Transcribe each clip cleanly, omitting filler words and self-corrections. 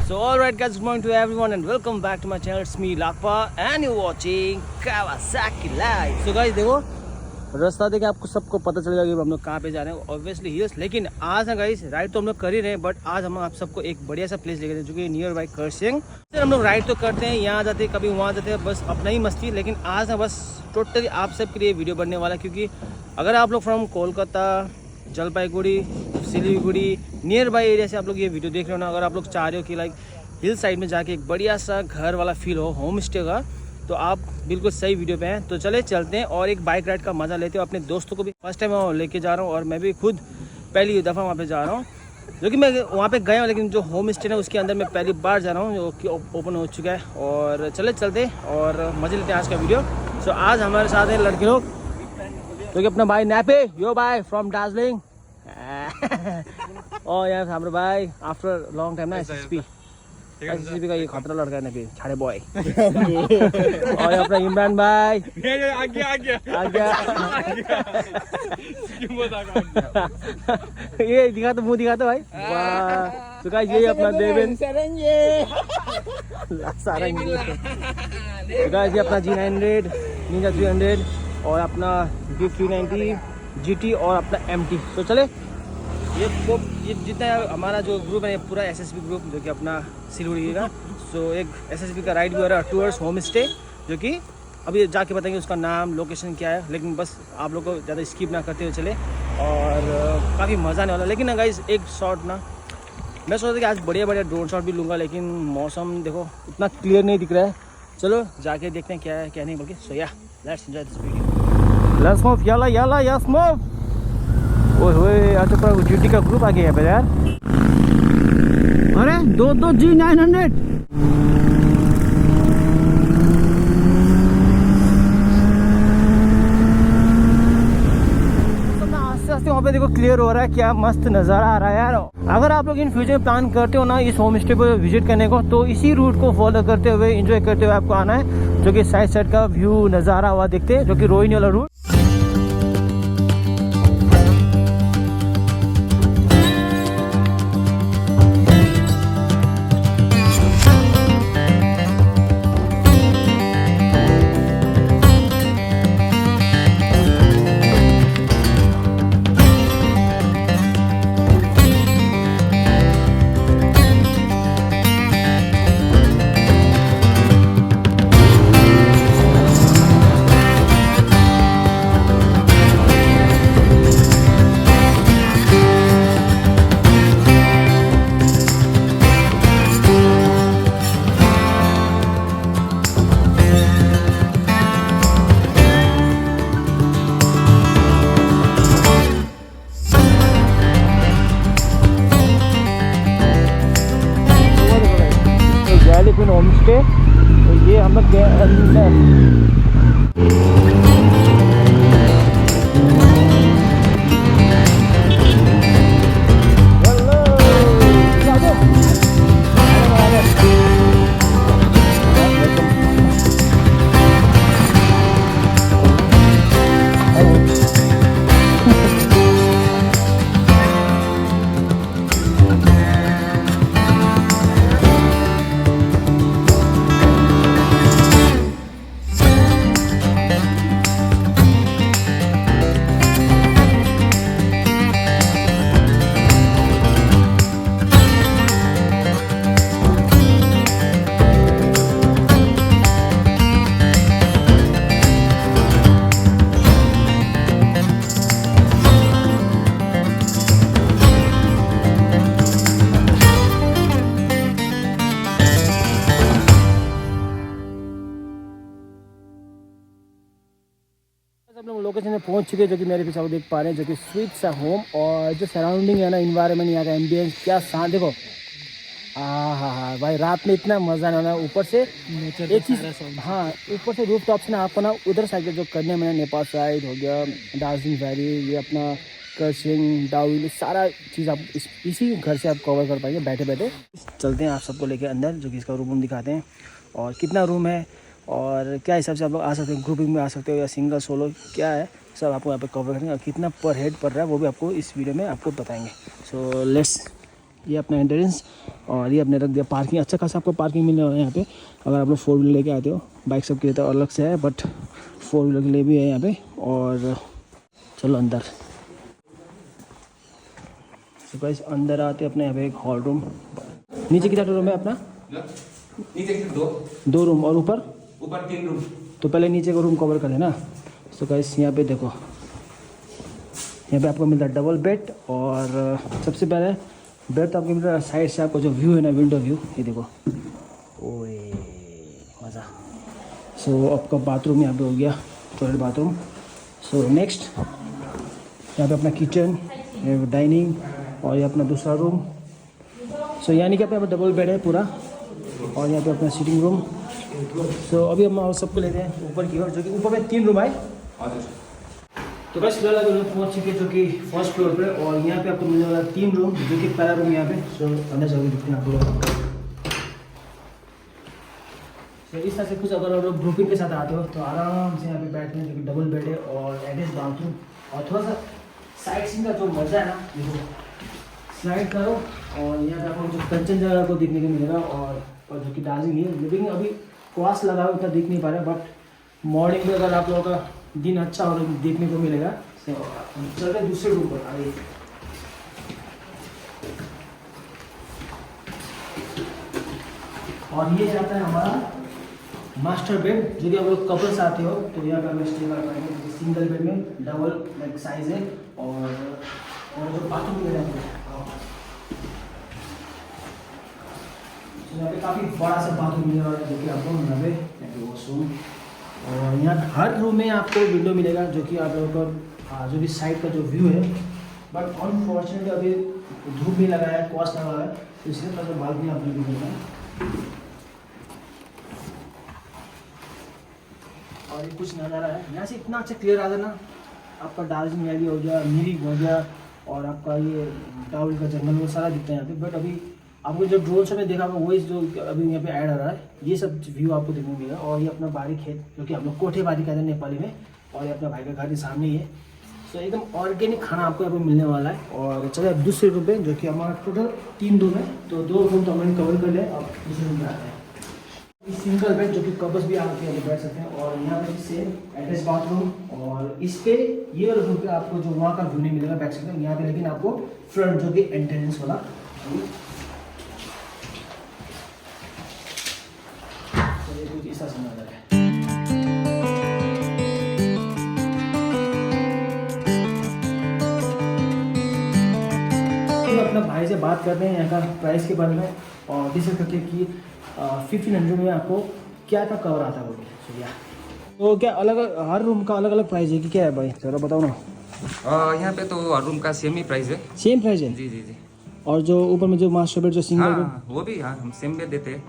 So alright guys, good morning to everyone and welcome back to my channel. It's me Lakpa and you're watching Kawasaki Live. So guys देखो रास्ता देखे आपको सबको पता चलेगा कि हम लोग कहाँ पे जा रहे हैं. ऑब्वियसली हिल्स, लेकिन आज ना गाइस राइड तो हम लोग कर ही रहे हैं, बट आज हम आप सबको एक बढ़िया सा प्लेस लेके जाते हैं जो कि नियर बाई कर्सियंग. फिर हम लोग राइड तो करते हैं, यहाँ जाते हैं कभी वहाँ जाते हैं, बस अपना ही मस्ती. लेकिन आज ना बस टोटली आप सबके लिए वीडियो बनने वाला है, क्योंकि अगर आप लोग from Kolkata, Jalpaiguri, Siliguri near by area से आप लोग ये वीडियो देख रहे हो ना, अगर आप लोग चाह रहे हो कि लाइक हिल साइड में जाके एक बढ़िया सा घर वाला फील हो, होम स्टे का, तो आप बिल्कुल सही वीडियो पे हैं. तो चले चलते हैं और एक बाइक राइड का मज़ा लेते हो. अपने दोस्तों को भी फर्स्ट टाइम मैं लेके जा रहा हूँ और मैं भी खुद पहली दफ़ा वहाँ पे जा रहा हूँ, जो कि मैं वहाँ पे गया हूँ, लेकिन जो होम स्टे है उसके अंदर मैं पहली बार जा रहा हूँ, जो कि ओपन हो चुका है. और चले चलते और मज़े लेते हैं आज का वीडियो. सो आज हमारे साथ हैं लड़के लोग, जो कि अपना भाई नैपे, यो भाई फ्रॉम दार्जिलिंग. और यार हमारे भाई आफ्टर लॉन्ग टाइम ना एसएसपी का ये खतरा लड़का है नबी छाड़े बॉय. और अपना इमरान भाई आ गया. ये दिखा तो मुंह दिखा तो भाई. वाह. तो गाइस ये अपना देवेन सारंगी. तो गाइस ये अपना G900 निंजा 300 और अपना गिफ्ट 390 GT और अपना MT. तो चले ये जितना हमारा जो ग्रुप है, ये पूरा एसएसबी ग्रुप जो कि अपना सिलीगुड़ी का. सो एक एसएसबी का राइड भी हो रहा है टूअर्स होम स्टे, जो कि अभी जाके बताएंगे उसका नाम, लोकेशन क्या है. लेकिन बस आप लोग को ज़्यादा स्किप ना करते हुए चले और काफ़ी मज़ा आने वाला. लेकिन ना गाइस एक शॉट ना मैं सोच रहा था कि आज बढ़िया ड्रोन शॉट भी लूँगा, लेकिन मौसम देखो इतना क्लियर नहीं दिख रहा है. चलो जाके देखते हैं क्या है क्या नहीं. बल्कि सो या let's enjoy this video. Let's move याला यस मूव. ओए आज तो पूरा GT का ग्रुप आ गया है यार. अरे दो G900. आस्ते वहाँ पे देखो क्लियर हो रहा है, क्या मस्त नज़ारा आ रहा है यार. अगर आप लोग इन फ्यूचर प्लान करते हो ना इस होम स्टे पर विजिट करने को, तो इसी रूट को फॉलो करते हुए एंजॉय करते हुए आपको आना है, जो कि साइड का व्यू नज़ारा हुआ देखते हैं, जो कि रोहिणी वाला रूट. होम स्टे, तो ये हम लोग अंदर सब लोग लोकेशन में पहुंच चुके हैं, जो कि मेरे पीछे आप देख पा रहे हैं, जो कि स्वीट सा होम. और जो सराउंडिंग है ना, इन्वायरमेंट, यहाँ का एम्बियंस, क्या शांत देखो. हाँ भाई रात में इतना मज़ा आना. ऊपर से एक चीज़, हाँ ऊपर से रूफ टॉप से ना आपको ना उधर साइड जो करने में, नेपाल साइड हो गया, दार्जिलिंग वैली, ये अपना कर्सियंग, डाउली, सारा चीज़ आप इसी घर से आप कवर कर पाएंगे बैठे बैठे. चलते हैं आप सबको लेके अंदर, जो कि इसका रूम दिखाते हैं और कितना रूम है और क्या हिसाब से आप लोग आ सकते हैं, ग्रुपिंग में आ सकते हो या सिंगल सोलो क्या है, सब आपको यहाँ पे कवर करेंगे. और कितना पर हेड पड़ रहा है वो भी आपको इस वीडियो में आपको बताएंगे. सो लेट्स ये अपना एंट्रेंस और ये अपने रख दिया पार्किंग। अच्छा खासा आपको पार्किंग मिलने वाला है यहाँ पे अगर आप लोग 4 व्हीलर लेके आते हो। बाइक सब के लिए तो अलग से है बट 4 व्हीलर के लिए भी है यहाँ पे। और चलो अंदर। तो गाइस अंदर आते अपने यहाँ पे एक हॉल रूम। नीचे कितना रूम है अपना? नीचे 2 रूम और ऊपर 3 रूम। तो पहले नीचे का रूम कवर कर लेना। तो गाइस यहाँ पे देखो, यहाँ पे आपको मिलता है डबल बेड। और सबसे पहले बेड तो आपको मिल रहा है साइड से। आपको जो व्यू है ना, विंडो व्यू, ये देखो, ओए मज़ा। सो आपका बाथरूम यहाँ पे हो गया, टॉयलेट बाथरूम। सो नेक्स्ट यहाँ पे अपना किचन, डाइनिंग और ये अपना दूसरा रूम। सो यानी कि अपने यहाँ पे डबल बेड है पूरा। और यहाँ पे अपना सिटिंग रूम। सो अभी हम और सबको लेते हैं ऊपर की ओर, जो कि ऊपर में 3 रूम है। तो बस फिलहाल अभी लोग पहुँच चुके हैं जो कि फर्स्ट फ्लोर पे। और यहाँ पे आपको मिलने वाला 3 रूम, जो कि पहला रूम यहाँ पे। सो अंदर जाकर दिखते हैं आप लोग। तो इस तरह से कुछ अगर आप लोग ग्रुपिंग के साथ आते हो तो आराम से यहाँ पे बैठते हैं, जो कि डबल बेड है और अटैच बाथरूम। और थोड़ा सा साइड सीन का जो मज़ा है ना, देखो स्लाइड करो और यहाँ पे आपको जो कंचनजंगा को देखने को मिलेगा। और जो कि दार्जिलिंग है, लेकिन अभी क्वास लगा हुआ उतना दिख नहीं पा रहा है। बट मॉर्निंग में अगर आप लोगों का दिन अच्छा और देखने को मिलेगा। तो चल रहे दूसरे रूम पर आइए। और ये जाता है हमारा मास्टर बेड, जो कि आप लोग कपल्स आते हो तो यहाँ पे हमें स्टे कर पाएंगे। सिंगल बेड में डबल लाइक साइज है। और जो बाथरूम बेड है यहाँ पे काफ़ी बड़ा सा बाथरूम मिलने वाला है, जो कि आपको यहाँ पे वॉशरूम। और यहाँ हर रूम में आपको विंडो मिलेगा, जो कि आप लोगों को जो भी साइड का जो व्यू है। बट अनफॉर्चुनेटली अभी धूप भी लगा है, कॉस्ट लगा हुआ है, तो इसलिए थोड़ा सा बालकनी आप लोग मिलता है। और ये कुछ नज़ारा है यहाँ से इतना अच्छा क्लियर आता है ना। आपका दार्जिलिंग वैली हो गया, मिरिक हो गया और आपका ये टाउल का जंगल, वो सारा दिखता है यहाँ पे। बट अभी आपको जो ड्रोन से में देखा होगा वही जो अभी यहाँ पे ऐड आ रहा है, ये सब व्यू आपको देखने को मिलेगा। और ये अपना बाड़ी खेत, जो कि हम लोग कोठे बाड़ी कहते हैं नेपाली में। और ये अपना भाई का घर के सामने ही है। सो एकदम ऑर्गेनिक खाना आपको यहाँ पे मिलने वाला है। और चलिए अब दूसरे रूम पे, जो कि हमारा टोटल 3 रूम है, तो 2 रूम तो हमने कवर कर लिया। अब दूसरे रूम में आते हैं। सिंगल बेड, जो कि कपल्स भी आके यहाँ पे बैठ सकते हैं। और यहाँ पे सेम अटैच बाथरूम। और इस पे ये वाला रूम पे आपको जो वहाँ का व्यू नहीं मिलेगा बैठ सकते हैं यहाँ पे, लेकिन आपको फ्रंट जो कि एंट्रेंस वाला कुछ इस तरह से नजर है। तो अपना भाई से बात करते हैं यहाँ का प्राइस के बारे में और डिसाइड करते हैं कि 1500 में आपको क्या क्या कवर आता है। तो क्या अलग हर रूम का अलग अलग प्राइस है कि क्या है भाई, जरा बताओ ना। यहाँ पे तो हर रूम का सेम ही प्राइस है। सेम प्राइस है? जी जी जी। और जो ऊपर में जो मास्टर बेड, जो सिंगल बेड, वो भी हम सेम बेड देते हैं।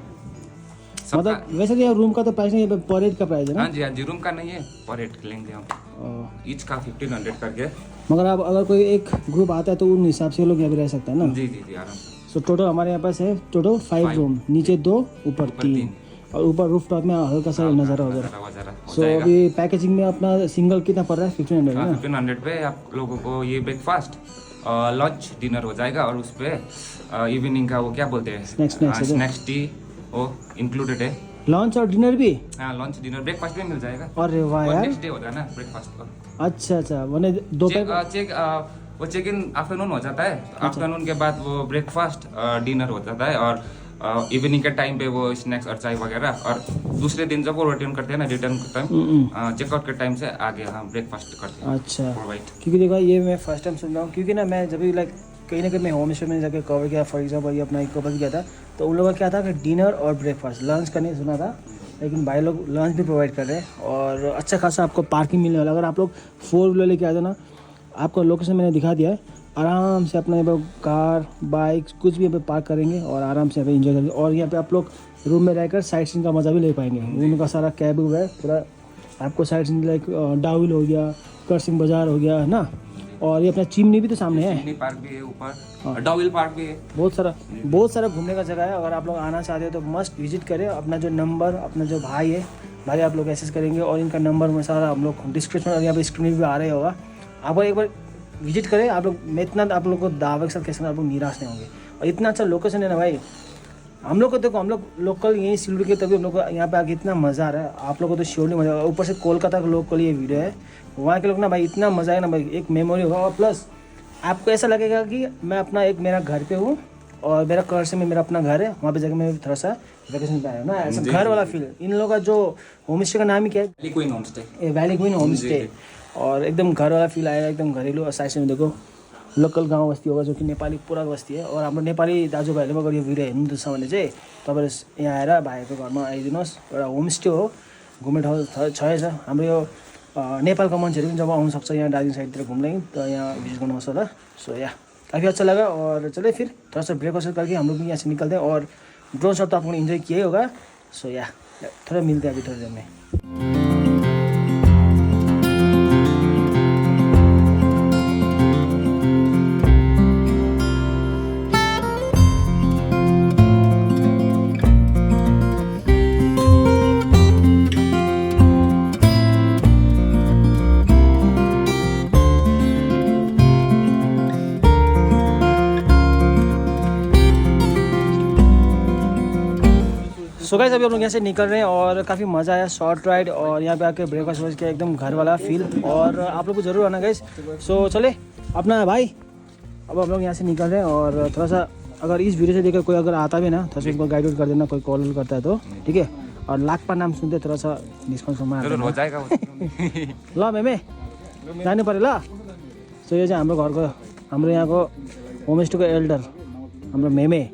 मतलब वैसे तो रूम का तो प्राइस नहीं है, पर हेड का प्राइस है ना? हाँ जी, रूम का नहीं है, पर हेड लेंगे हम। ईच का 1500 करके। मगर आप अगर कोई एक ग्रुप आता है तो उन हिसाब से लोग यहाँ पे रह सकते हैं ना? जी जी जी, आराम से। सो टोटल हमारे यहाँ पास है टोटल 5 रूम, नीचे 2 ऊपर 3 और ऊपर रूफ टॉप में हल्का सा नज़ारा वगैरह। सो अभी पैकेजिंग में अपना सिंगल कितना पड़ रहा है? 1500 1500 पे आप लोगों को ये ब्रेकफास्ट, लंच, डिनर हो जाएगा। और उस पर इवनिंग का वो क्या बोलते हैं, स्नैक्स, टी वो इंक्लूडेड है। लंच और डिनर भी? हाँ, लंच, डिनर, ब्रेकफास्ट भी मिल जाएगा। अरे वाह यार, नेक्स्ट डे होता है ना ब्रेकफास्ट का। अच्छा मैंने दोपहर वो चेक इन आफ्टरनून हो जाता है। आफ्टरनून के बाद वो ब्रेकफास्ट, डिनर हो जाता है। और इवनिंग के टाइम पे वो स्नैक्स और चाय वगैरह। और दूसरे दिन जब वो रिटर्न करते हैं ना, रिटर्न के टाइम, चेकआउट के टाइम से आगे हम ब्रेकफास्ट करते हैं। अच्छा, प्रोवाइड। क्योंकि देखो ये मैं फर्स्ट टाइम सुन रहा हूँ, क्योंकि ना मैं जब भी लाइक कहीं ना कहीं मैं होम स्टे में जाकर कवर किया, फॉर एग्जाम्पल ये अपना एक कवर किया था, तो उन लोगों का क्या था कि डिनर और ब्रेकफास्ट, लंच का नहीं सुना था, लेकिन भाई लोग लंच भी प्रोवाइड कर रहे हैं। और अच्छा खासा आपको पार्किंग मिलने वाला। अगर आप लोग 4 व्हीलर लेके आ जाना, आपको लोकेशन मैंने दिखा दिया है, आराम से अपना यहाँ पे कार, बाइक कुछ भी यहाँ पे पार्क करेंगे और आराम से यहाँ पे एंजॉय करेंगे। और यहाँ पे आप लोग रूम में रहकर साइट सीइंग का मज़ा भी ले पाएंगे। उनका सारा कैब हुआ है पूरा, आपको साइट सीइंग लाइक डाउल हो गया, करसिंग बाजार हो गया है ना। और ये अपना चिमनी भी तो सामने है, चिमनी पार्क भी है ऊपर, डाउल पार्क भी है। बहुत सारा घूमने का जगह है। अगर आप लोग आना चाहते हो तो मस्ट विजिट करें। अपना जो नंबर, अपना जो भाई है, भाई आप लोग एसेस करेंगे और इनका नंबर में सारा हम लोग डिस्क्रिप्शन और यहाँ पे स्क्रीन भी आ रहा होगा। आपको एक बार विजिट करें आप लोग, मैं इतना आप लोग को दावे के साथ कैसे आप लोग निराश नहीं होंगे। और इतना अच्छा लोकेशन है ना भाई। हम लोग को देखो, हम लोग लोकल यहीं सिलगुड़ी के, तभी हम लोग को यहाँ पे आके इतना मज़ा आ रहा है। आप लोग को तो श्योरली मज़ा आएगा। ऊपर से कोलकाता के लोग के लिए वीडियो है, वहाँ के लोग ना भाई इतना मज़ा आएगा ना भाई, एक मेमोरी होगा। और प्लस आपको ऐसा लगेगा कि मैं अपना एक मेरा घर पे हूँ और मेरा कर्से में मेरा अपना घर है, वहाँ पे जाकर मैं थोड़ा सा वैकेशन पे आया हूँ ना, ऐसा घर वाला फील। इन लोगों का जो होम स्टे का नाम ही क्या है? Valley queen homestay. Valley queen home stay. और एकदम घर वाला फील आएगा, एकदम घरेलू। और साइड में देखो लोकल गाउँ बस्ती होगा, जो कि नेपाली पुरा बस्ती है। और हाम्रो नेपाली दाजुभाइहरूले अगर यो भिडियो हेर्नुहुँदैछ भने चाहिँ तपाईँहरू यहाँ आएर भाइको घरमा आइदिनुहोस्। एउटा होमस्टे हो, घुम्ने ठाउँ छैछ। हाम्रो यो नेपालको मान्छेहरू पनि जब आउनु सक्छ यहाँ दार्जिलिङ साइडतिर घुम्ने, तो यहाँ विजिट गर्नुहोस् होला। सो या काफ़ी अच्छा लगा। और चलिए फिर थोड़ा सा ब्रेकफास्ट करके हम लोग भी यहाँ से निकलते हैं। और ड्रोन शॉट तो आपको इन्जॉय किया ही होगा। सो या थोड़ा मिलते हैं अभी थोड़ी देर में। सो गाइस अभी हम लोग यहाँ से निकल रहे हैं और काफ़ी मज़ा आया, शॉर्ट राइड और यहाँ पे आके ब्रेकफास्ट वगैरह किया, एकदम घर वाला फील। और आप लोग को जरूर आना गाइस। सो चले अपना भाई, अब हम लोग यहाँ से निकल रहे हैं। और थोड़ा सा अगर इस वीडियो से देखकर कोई अगर आता भी ना, थोड़ा सा उनको गाइड कर देना, कोई कॉल करता है तो ठीक है। और लाकपा नाम सुनते थोड़ा सा डिस्काउंट हो जाएगा ल मेमे जानु पऱ्यो ल। सो यो चाहिँ हाम्रो घरको, हाम्रो यहाँको होमस्टेको एल्डर हाम्रो मेमे।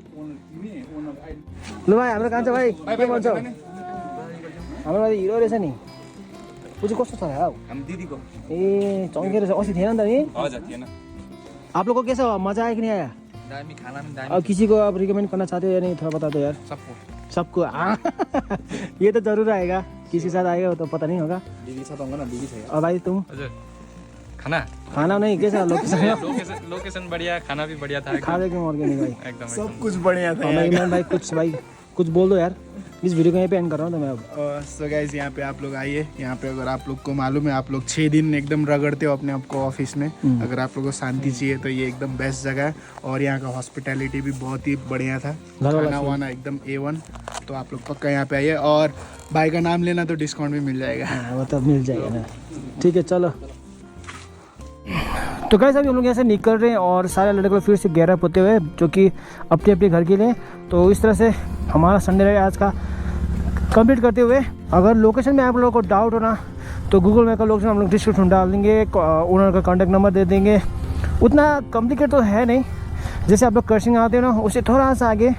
लु भाइ हाम्रो कहाँ छ भाइ, के भन्छ? हाम्रो भाइ हिरो रहेछ नि, ऊ चाहिँ कस्तो छ हौ? दिदीको ए चङ्के रहेछ, अस्ति थिएन नि त नि? हजुर थिएन। आप लोग को कैसा हुआ, मजा आया कि नहीं आया? दामी खाना में दामी। अब किसी को आप रिकमेंड करना चाहते हो या नहीं, थोड़ा बता दो यार। सबको ये तो जरूर आएगा, किसी के साथ आएगा वो तो पता नहीं होगा। दीदी के साथ आऊंगा ना, दीदी से। और भाई तुम? खाना नहीं कैसा लोकेशन? लोकेशन बढ़िया, खाना भी बढ़िया था। खा दे क्यों और क्या नहीं भाई, एकदम सब कुछ बढ़िया था। इमरान भाई कुछ बोल दो यार, इस वीडियो को यहीं पे एंड कर रहा हूँ तो मैं अब। सो गाइस यहाँ पे आप लोग आइए। यहाँ पे अगर आप लोग को मालूम है, आप लोग 6 दिन एकदम रगड़ते हो अपने आप को ऑफिस में, अगर आप लोग को शांति चाहिए तो ये एकदम बेस्ट जगह है। और यहाँ का हॉस्पिटैलिटी भी बहुत ही बढ़िया था, खाना वाना एकदम A1। तो आप लोग पक्का यहाँ पे आइए। और भाई का नाम लेना तो डिस्काउंट भी मिल जाएगा। वो तो मिल जाएगा ना, ठीक है चलो। तो गाइस अभी हम लोग यहाँ से निकल रहे हैं और सारे लड़के लोग फिर से गैरअप होते हुए, जो कि अपने अपने घर के लिए। तो इस तरह से हमारा संडे राइड आज का कंप्लीट करते हुए, अगर लोकेशन में आप लोगों को डाउट हो ना, तो गूगल मैप का लोकेशन हम लोग डिस्क्रिप्शन में डाल देंगे, ओनर का कॉन्टैक्ट नंबर दे देंगे। उतना कॉम्प्लिकेट तो है नहीं, जैसे आप लोग कर्सिंग आते हो ना, उससे थोड़ा सा आगे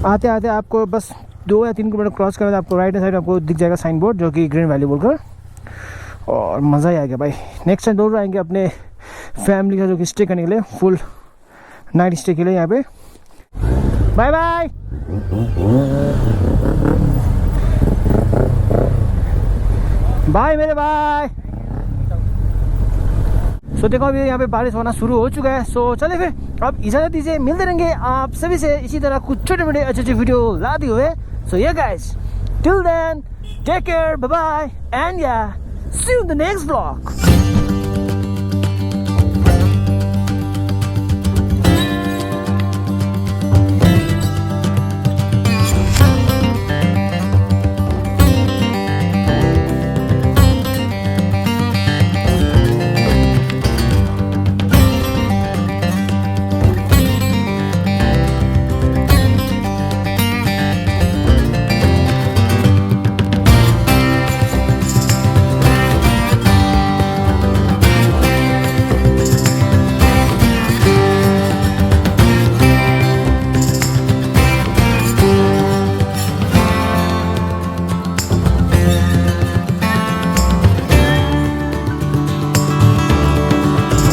आते आते आपको बस 2 या 3 किलोमीटर क्रॉस करना, आपको राइट साइड आपको दिख जाएगा साइन बोर्ड, जो कि ग्रीन वैली बोलकर। और मज़ा ही आ गया भाई। नेक्स्ट टाइम जरूर आएंगे अपने फैमिली का जो कि स्टे करने के लिए, फुल नाइट स्टे के लिए यहाँ पे। Bye bye. बाय मेरे बाय। सो देखो अभी यहाँ पे बारिश होना शुरू हो चुका है। सो चले फिर अब इजाज़त दीजिए, मिलते रहेंगे आप सभी से इसी तरह कुछ छोटे मोटे अच्छे वीडियो लाते हुए। सो ये guys, till then take care, bye bye, and ya see you in the next vlog.